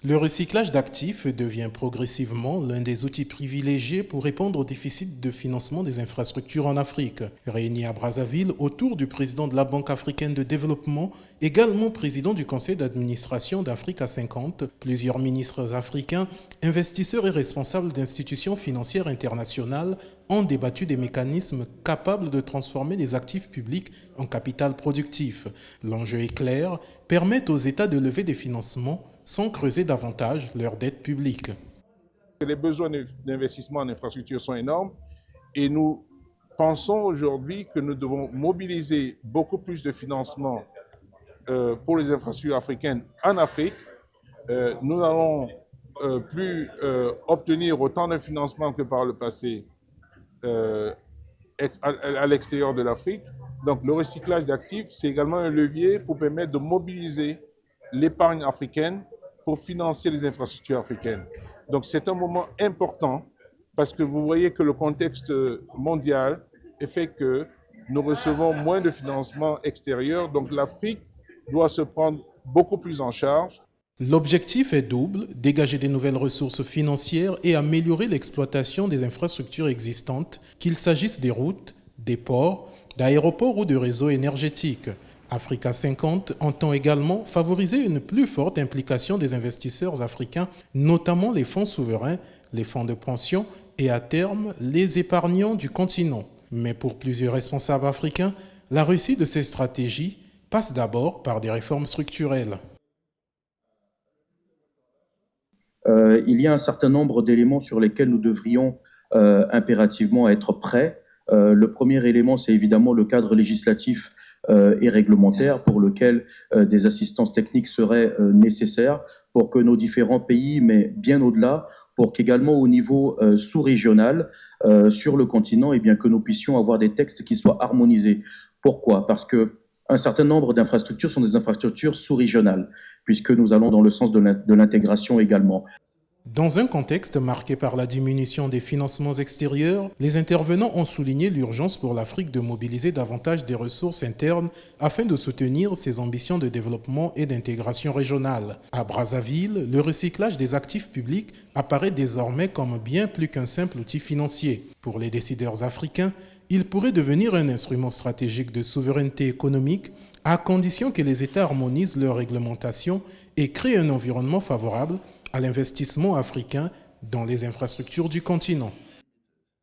Le recyclage d'actifs devient progressivement l'un des outils privilégiés pour répondre au déficit de financement des infrastructures en Afrique. Réunis à Brazzaville autour du président de la Banque africaine de développement, également président du conseil d'administration d'Africa 50, plusieurs ministres africains, investisseurs et responsables d'institutions financières internationales ont débattu des mécanismes capables de transformer les actifs publics en capital productif. L'enjeu est clair, permettre aux États de lever des financements sans creuser davantage leur dette publique. Les besoins d'investissement en infrastructure sont énormes et nous pensons aujourd'hui que nous devons mobiliser beaucoup plus de financement pour les infrastructures africaines en Afrique. Nous n'allons plus obtenir autant de financement que par le passé à l'extérieur de l'Afrique. Donc le recyclage d'actifs, c'est également un levier pour permettre de mobiliser l'épargne africaine pour financer les infrastructures africaines. Donc c'est un moment important parce que vous voyez que le contexte mondial fait que nous recevons moins de financement extérieur, donc l'Afrique doit se prendre beaucoup plus en charge. L'objectif est double, dégager des nouvelles ressources financières et améliorer l'exploitation des infrastructures existantes, qu'il s'agisse des routes, des ports, d'aéroports ou de réseaux énergétiques. Africa 50 entend également favoriser une plus forte implication des investisseurs africains, notamment les fonds souverains, les fonds de pension et à terme les épargnants du continent. Mais pour plusieurs responsables africains, la réussite de ces stratégies passe d'abord par des réformes structurelles. Il y a un certain nombre d'éléments sur lesquels nous devrions impérativement être prêts. Le premier élément, c'est évidemment le cadre législatif et réglementaire pour lequel des assistances techniques seraient nécessaires pour que nos différents pays, mais bien au-delà, pour qu'également au niveau sous-régional, sur le continent, eh bien, que nous puissions avoir des textes qui soient harmonisés. Pourquoi ? Parce que un certain nombre d'infrastructures sont des infrastructures sous-régionales, puisque nous allons dans le sens de l'intégration également. Dans un contexte marqué par la diminution des financements extérieurs, les intervenants ont souligné l'urgence pour l'Afrique de mobiliser davantage des ressources internes afin de soutenir ses ambitions de développement et d'intégration régionale. À Brazzaville, le recyclage des actifs publics apparaît désormais comme bien plus qu'un simple outil financier. Pour les décideurs africains, il pourrait devenir un instrument stratégique de souveraineté économique à condition que les États harmonisent leur réglementation et créent un environnement favorable à l'investissement africain dans les infrastructures du continent.